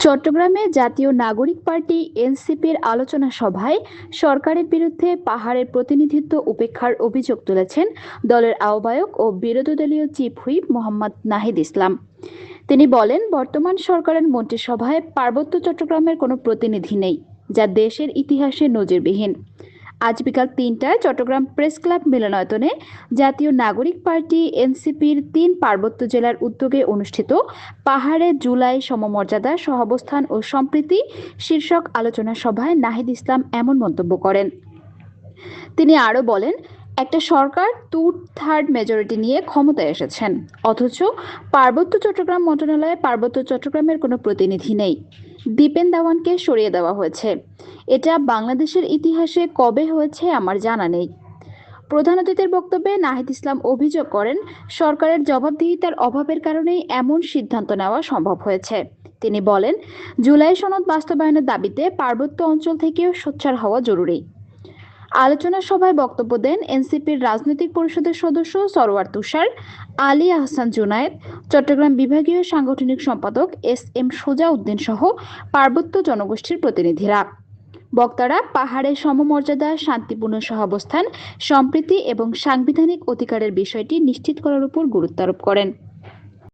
চট্টগ্রামে জাতীয় নাগরিক পার্টি এনসিপির আলোচনা সভায় সরকারের বিরুদ্ধে পাহাড়ের প্রতিনিধিত্ব উপেক্ষার অভিযোগ তুলেছেন দলের আহ্বায়ক ও বিরোধী দলীয় চিফ হুইপ মোহাম্মদ নাহিদ ইসলাম। তিনি বলেন, বর্তমান সরকারের মন্ত্রিসভায় পার্বত্য চট্টগ্রামের কোনো প্রতিনিধি নেই, যা দেশের ইতিহাসে নজিরবিহীন। আজ বিকাল ৩টায় চট্টগ্রাম প্রেস ক্লাব মিলনায়তনে জাতীয় নাগরিক পার্টি এনসিপির ৩ পার্বত্য জেলার উদ্যোগে অনুষ্ঠিত পাহাড়ে জুলাই সমমর্যাদা সহাবস্থান ও সম্প্রীতি শীর্ষক আলোচনা সভায় নাহিদ ইসলাম এমন মন্তব্য করেন। তিনি আরও বলেন, একটা সরকার 2/3 মেজরিটি নিয়ে ক্ষমতায় এসেছেন, অথচ পার্বত্য চট্টগ্রাম মন্ত্রণালয়ে পার্বত্য চট্টগ্রামের কোনো প্রতিনিধি নেই। দীপেন দেওয়ানকে সরিয়ে দেওয়া হয়েছে। এটা বাংলাদেশের ইতিহাসে কবে হয়েছে আমার জানা নেই। প্রধান অতিথির বক্তব্যে নাহিদ ইসলাম অভিযোগ করেন, সরকারের জবাবদিহিতার অভাবের কারণেই এমন সিদ্ধান্ত নেওয়া সম্ভব হয়েছে। তিনি বলেন, জুলাই সনদ বাস্তবায়নের দাবিতে পার্বত্য অঞ্চল থেকেও সোচ্চার হওয়া জরুরি। আলোচনা সভায় বক্তব্য দেন এনসিপির রাজনৈতিক পরিষদের সদস্য সরওয়ার তুষার, আলী আহসান জুনায়েদ, চট্টগ্রাম বিভাগীয় সাংগঠনিক সম্পাদক এস.এম. সোজা উদ্দিন সহ পার্বত্য জনগোষ্ঠীর প্রতিনিধিরা। বক্তারা পাহাড়ের সমমর্যাদা, শান্তিপূর্ণ সহাবস্থান, সম্প্রীতি এবং সাংবিধানিক অধিকারের বিষয়টি নিশ্চিত করার উপর গুরুত্ব আরোপ করেন।